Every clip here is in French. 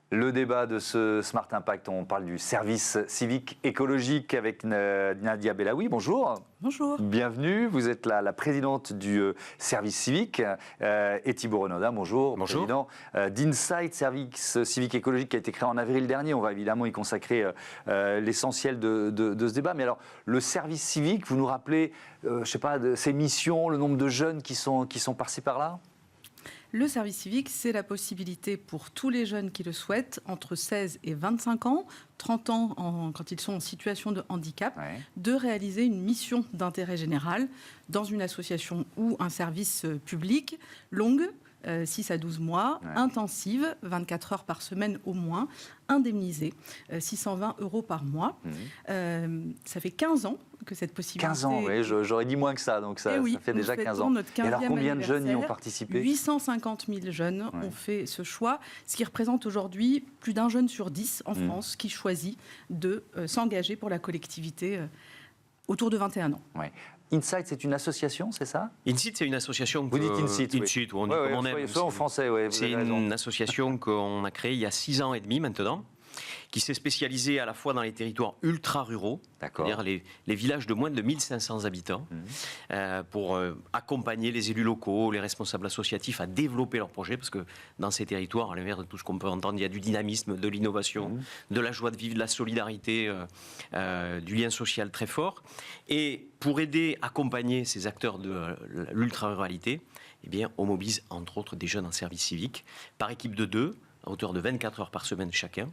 Le débat de ce Smart Impact, on parle du service civique écologique avec Nadia Bellaoui. Bonjour. Bonjour. Bienvenue. Vous êtes la présidente du service civique. Et Thibaut Renaudin, bonjour. Bonjour. Président d'Insight, service civique écologique qui a été créé en avril dernier. On va évidemment y consacrer l'essentiel de ce débat. Mais alors, le service civique, vous nous rappelez, je sais pas, de ses missions, le nombre de jeunes qui sont par-ci par-là ? Le service civique, c'est la possibilité pour tous les jeunes qui le souhaitent, entre 16 et 25 ans, 30 ans quand ils sont en situation de handicap, de réaliser une mission d'intérêt général dans une association ou un service public longue, 6 à 12 mois, intensive, 24 heures par semaine au moins, indemnisée, 620 € par mois. Ça fait 15 ans que cette possibilité... 15 ans, oui, j'aurais dit moins que ça, donc ça fait déjà 15 ans. Et alors combien de jeunes y ont participé ? 850 000 jeunes ont fait ce choix, ce qui représente aujourd'hui plus d'un jeune sur 10 en France qui choisit de s'engager pour la collectivité autour de 21 ans. Insight, c'est une association, c'est ça ? Insight, c'est une association... Vous dites Insight, Insight, on dit comme on aime. Soit en français, oui. C'est une association qu'on a créée il y a 6 ans et demi maintenant, qui s'est spécialisée à la fois dans les territoires ultra-ruraux, c'est-à-dire les villages de moins de 1500 habitants, pour accompagner les élus locaux, les responsables associatifs à développer leurs projets, parce que dans ces territoires, à l'inverse de tout ce qu'on peut entendre, il y a du dynamisme, de l'innovation, de la joie de vivre, de la solidarité, du lien social très fort. Et pour aider, accompagner ces acteurs de l'ultra-ruralité, eh bien, on mobilise entre autres des jeunes en service civique, par équipe de 2, à hauteur de 24 heures par semaine chacun,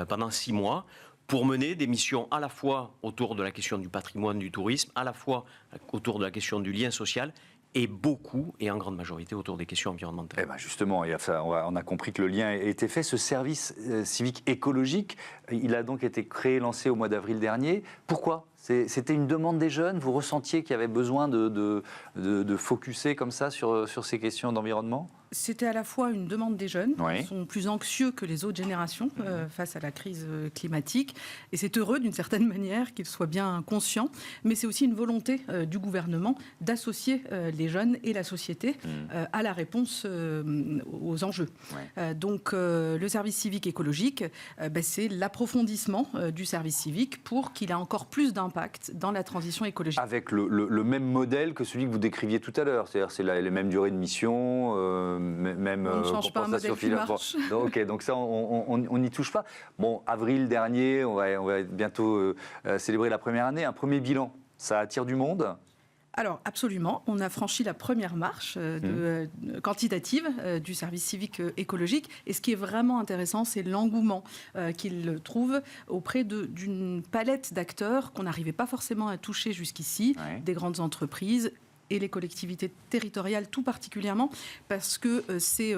pendant 6 mois, pour mener des missions à la fois autour de la question du patrimoine, du tourisme, à la fois autour de la question du lien social, et beaucoup, et en grande majorité, autour des questions environnementales. Eh ben justement, on a compris que le lien a été fait. Ce service civique écologique, il a donc été créé, lancé au mois d'avril dernier. Pourquoi ? C'était une demande des jeunes ? Vous ressentiez qu'il y avait besoin de focusser comme ça sur ces questions d'environnement ? C'était à la fois une demande des jeunes, qui sont plus anxieux que les autres générations face à la crise climatique. Et c'est heureux, d'une certaine manière, qu'ils soient bien conscients. Mais c'est aussi une volonté du gouvernement d'associer les jeunes et la société à la réponse aux enjeux. Donc, le service civique écologique, c'est l'approfondissement du service civique pour qu'il ait encore plus d'impact dans la transition écologique. Avec le même modèle que celui que vous décriviez tout à l'heure, c'est-à-dire c'est les mêmes durées de mission, même on ne change pas un modèle qui marche. Donc ça, on n'y touche pas. Bon, avril dernier, on va bientôt célébrer la première année, un premier bilan. Ça attire du monde ? Alors, absolument. On a franchi la première marche quantitative du service civique écologique. Et ce qui est vraiment intéressant, c'est l'engouement qu'il trouve auprès d'une palette d'acteurs qu'on n'arrivait pas forcément à toucher jusqu'ici, des grandes entreprises et les collectivités territoriales tout particulièrement, parce que c'est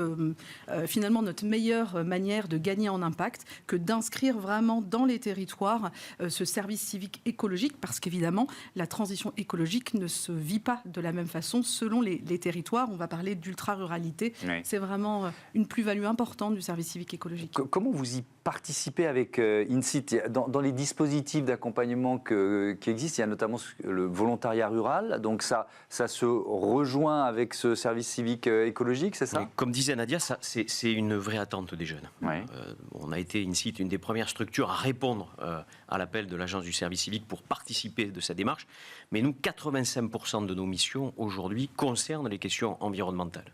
finalement notre meilleure manière de gagner en impact que d'inscrire vraiment dans les territoires ce service civique écologique, parce qu'évidemment, la transition écologique ne se vit pas de la même façon selon les territoires. On va parler d'ultra-ruralité. C'est vraiment une plus-value importante du service civique écologique. Comment vous y participez avec Insight ? Dans les dispositifs d'accompagnement qui existent, il y a notamment le volontariat rural, donc ça se rejoint avec ce service civique écologique, c'est ça ? Comme disait Nadia, c'est une vraie attente des jeunes. On a été Insight une des premières structures à répondre à l'appel de l'Agence du service civique pour participer de cette démarche. Mais nous, 85% de nos missions aujourd'hui concernent les questions environnementales.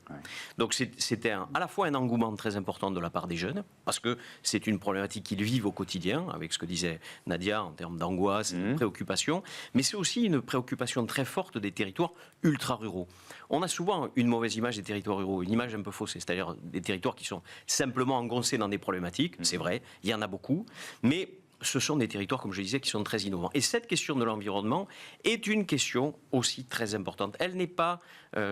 Donc c'était à la fois un engouement très important de la part des jeunes, parce que c'est une problématique qu'ils vivent au quotidien, avec ce que disait Nadia en termes d'angoisse, de préoccupation, mais c'est aussi une préoccupation très forte des territoires ultra-ruraux. On a souvent une mauvaise image des territoires ruraux, une image un peu faussée, c'est-à-dire des territoires qui sont simplement engoncés dans des problématiques, c'est vrai, il y en a beaucoup, mais ce sont des territoires, comme je disais, qui sont très innovants. Et cette question de l'environnement est une question aussi très importante. Elle n'est pas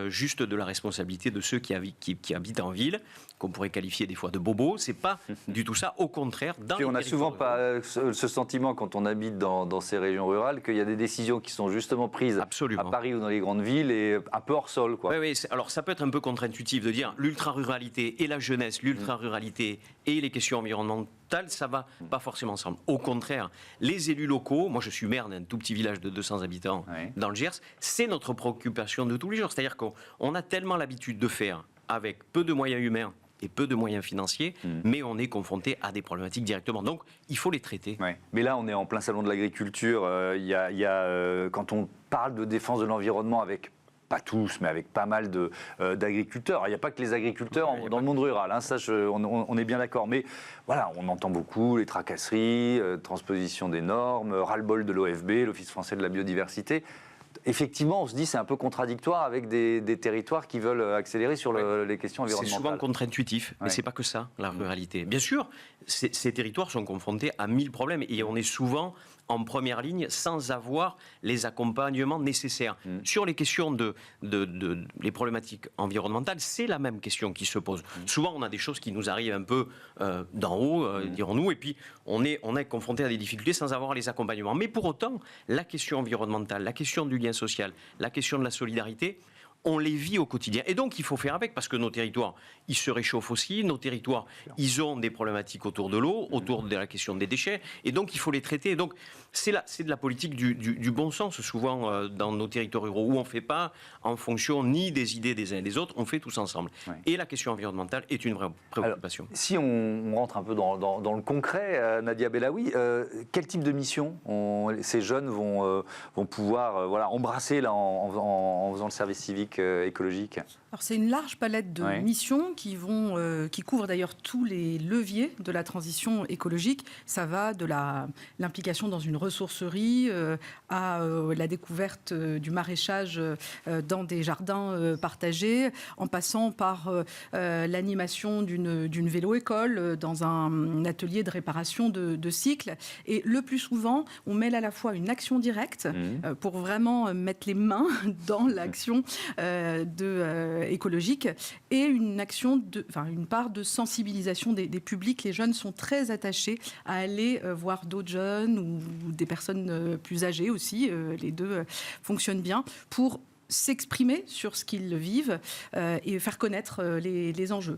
juste de la responsabilité de ceux qui habitent en ville, qu'on pourrait qualifier des fois de bobos. C'est pas du tout ça. Au contraire, dans les on n'a souvent ruraux, pas ce sentiment, quand on habite dans ces régions rurales, qu'il y a des décisions qui sont justement prises à Paris ou dans les grandes villes et un peu hors sol, quoi. Oui, alors ça peut être un peu contre-intuitif de dire l'ultra-ruralité et la jeunesse, l'ultra-ruralité et les questions environnementales, ça va pas forcément ensemble. Au contraire, les élus locaux, moi je suis maire d'un tout petit village de 200 habitants dans le Gers, c'est notre préoccupation de tous les jours. C'est-à-dire qu'on a tellement l'habitude de faire avec peu de moyens humains et peu de moyens financiers, mais on est confronté à des problématiques directement. Donc, il faut les traiter. Ouais. Mais là, on est en plein salon de l'agriculture. Quand on parle de défense de l'environnement avec pas tous, mais avec pas mal d'agriculteurs. Il n'y a pas que les agriculteurs dans le monde rural, hein, ça on est bien d'accord. Mais voilà, on entend beaucoup les tracasseries, transposition des normes, ras-le-bol de l'OFB, l'Office français de la biodiversité. Effectivement, on se dit c'est un peu contradictoire avec des territoires qui veulent accélérer sur les questions environnementales. C'est souvent contre-intuitif, mais c'est pas que ça, la ruralité. Bien sûr, ces territoires sont confrontés à 1000 problèmes et on est souvent en première ligne sans avoir les accompagnements nécessaires. Sur les questions les problématiques environnementales, c'est la même question qui se pose. Souvent, on a des choses qui nous arrivent un peu d'en haut, dirons-nous, et puis on est confronté à des difficultés sans avoir les accompagnements. Mais pour autant, la question environnementale, la question du lien social, la question de la solidarité, on les vit au quotidien. Et donc, il faut faire avec, parce que nos territoires, ils se réchauffent aussi. Nos territoires, ils ont des problématiques autour de l'eau, autour de la question des déchets. Et donc, il faut les traiter. Et donc, c'est de la politique du bon sens, souvent, dans nos territoires ruraux, où on ne fait pas en fonction ni des idées des uns et des autres, on fait tous ensemble. Ouais. Et la question environnementale est une vraie préoccupation. Alors, si on rentre un peu dans le concret, Nadia Bellaoui, quel type de mission ces jeunes vont pouvoir embrasser là, en faisant le service civique écologique? Alors c'est une large palette de missions qui couvrent d'ailleurs tous les leviers de la transition écologique. Ça va de l'implication dans une ressourcerie à la découverte du maraîchage dans des jardins partagés, en passant par l'animation d'une vélo-école dans un atelier de réparation de cycles. Et le plus souvent, on mêle à la fois une action directe pour vraiment mettre les mains dans l'action écologique et une part de sensibilisation des publics. Les jeunes sont très attachés à aller voir d'autres jeunes ou des personnes plus âgées aussi. Les deux fonctionnent bien pour s'exprimer sur ce qu'ils vivent et faire connaître les enjeux.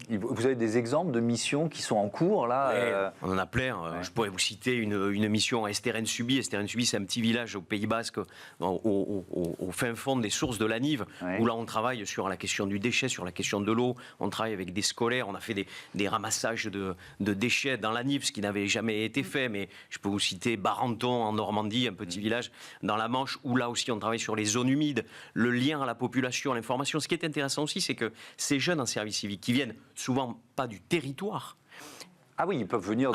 Vous avez des exemples de missions qui sont en cours là On en a plein. Je pourrais vous citer une mission à Esteren-Subi. Esteren-Subi, c'est un petit village au Pays Basque, au fin fond des sources de la Nive, où là on travaille sur la question du déchet, sur la question de l'eau. On travaille avec des scolaires. On a fait des ramassages de déchets dans la Nive, ce qui n'avait jamais été fait. Mais je peux vous citer Barenton en Normandie, un petit village dans la Manche, où là aussi on travaille sur les zones humides. Le lien à la population, à l'information. Ce qui est intéressant aussi, c'est que ces jeunes en service civique, qui viennent souvent pas du territoire. Ah oui, ils peuvent venir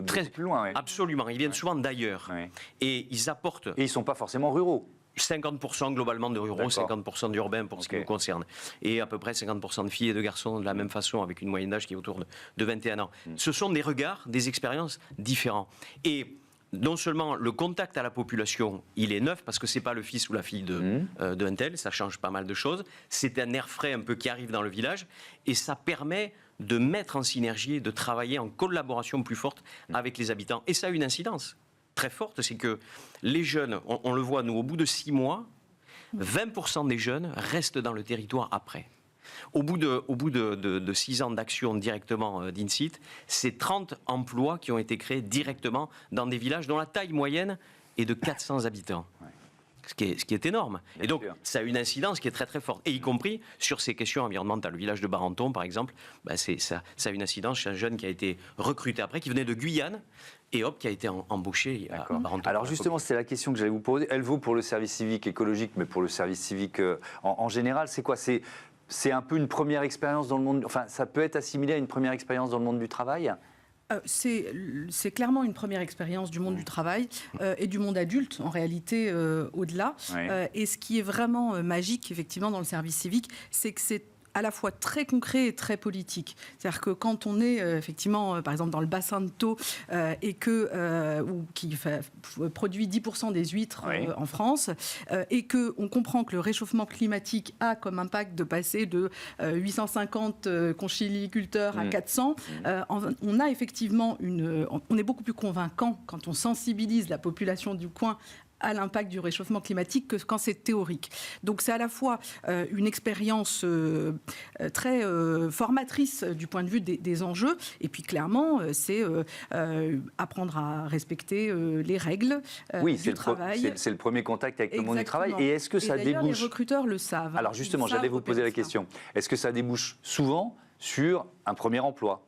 très plus loin. Ouais. Absolument, ils viennent souvent d'ailleurs. Ouais. Et ils apportent... Et ils ne sont pas forcément ruraux. 50% globalement de ruraux, 50% d'urbains pour ce qui nous concerne. Et à peu près 50% de filles et de garçons de la même façon, avec une moyenne d'âge qui est autour de 21 ans. Ce sont des regards, des expériences différents. Et non seulement le contact à la population, il est neuf, parce que ce n'est pas le fils ou la fille d'un tel, ça change pas mal de choses. C'est un air frais un peu qui arrive dans le village, et ça permet de mettre en synergie, de travailler en collaboration plus forte avec les habitants. Et ça a une incidence très forte, c'est que les jeunes, on le voit nous, au bout de 6 mois, 20% des jeunes restent dans le territoire après. Au bout de 6 ans d'action directement d'INSIT, c'est 30 emplois qui ont été créés directement dans des villages dont la taille moyenne est de 400 habitants. Ce qui est énorme. Bien et donc, ça a une incidence qui est très très forte, et y compris sur ces questions environnementales. Le village de Barenton, par exemple, ça a une incidence chez un jeune qui a été recruté après, qui venait de Guyane, et hop, qui a été embauché à Barenton. Alors justement, c'est la question que j'allais vous poser. Elle vaut pour le service civique écologique, mais pour le service civique en général, c'est quoi ? C'est un peu une première expérience dans le monde... Enfin, ça peut être assimilé à une première expérience dans le monde du travail ? C'est clairement une première expérience du monde du travail et du monde adulte, en réalité, au-delà. Et ce qui est vraiment magique, effectivement, dans le service civique, c'est que c'est à la fois très concret et très politique. C'est-à-dire que quand on est effectivement, par exemple, dans le bassin de Thau et qui produit 10% des huîtres en France, et qu'on comprend que le réchauffement climatique a comme impact de passer de 850 conchyliculteurs à 400, on a effectivement on est beaucoup plus convaincant quand on sensibilise la population du coin à l'impact du réchauffement climatique que quand c'est théorique. Donc c'est à la fois une expérience très formatrice du point de vue des enjeux, et puis clairement c'est apprendre à respecter les règles du travail. C'est le premier contact avec le monde du travail. Et est-ce que ça débouche... les recruteurs le savent. Alors justement, j'allais vous poser la question. Est-ce que ça débouche souvent sur un premier emploi.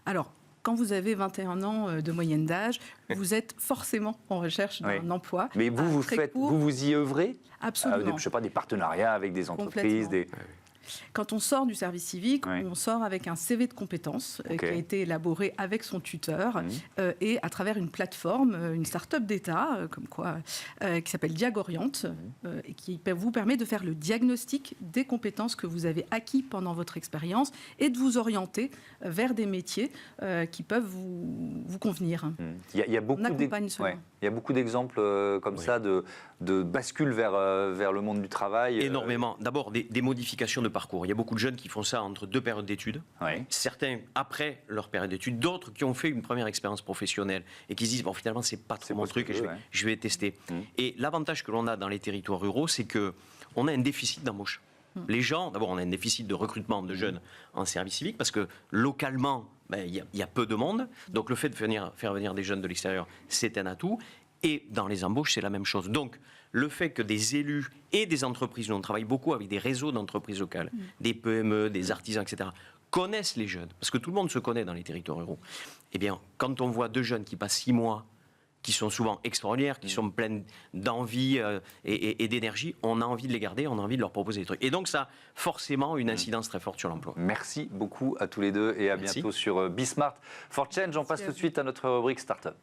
Alors, quand vous avez 21 ans de moyenne d'âge, vous êtes forcément en recherche d'un emploi. Mais vous y œuvrez? Absolument. Je ne sais pas, des partenariats avec des entreprises, Quand on sort du service civique, on sort avec un CV de compétences qui a été élaboré avec son tuteur et à travers une plateforme, une start-up d'État, qui s'appelle Diagoriante, et qui vous permet de faire le diagnostic des compétences que vous avez acquis pendant votre expérience et de vous orienter vers des métiers qui peuvent vous convenir. Il y a beaucoup d'exemples comme ça de bascule vers le monde du travail. Énormément. D'abord, des modifications de parcours. Il y a beaucoup de jeunes qui font ça entre 2 périodes d'études. Certains après leur période d'études, d'autres qui ont fait une première expérience professionnelle et qui se disent bon, finalement c'est pas trop mon truc et je vais tester. Et l'avantage que l'on a dans les territoires ruraux, c'est que on a un déficit d'embauche. Les gens, d'abord, on a un déficit de recrutement de jeunes en service civique parce que localement, il y a peu de monde. Donc le fait de faire venir des jeunes de l'extérieur, c'est un atout. Et dans les embauches, c'est la même chose. Donc, le fait que des élus et des entreprises, nous on travaille beaucoup avec des réseaux d'entreprises locales, des PME, des artisans, etc., connaissent les jeunes, parce que tout le monde se connaît dans les territoires ruraux. Eh bien, quand on voit 2 jeunes qui passent 6 mois, qui sont souvent extraordinaires, qui sont pleines d'envie et d'énergie, on a envie de les garder, on a envie de leur proposer des trucs. Et donc, ça a forcément une incidence très forte sur l'emploi. Merci beaucoup à tous les deux et à bientôt sur Bismart for Change. On passe tout de suite à notre rubrique Startup.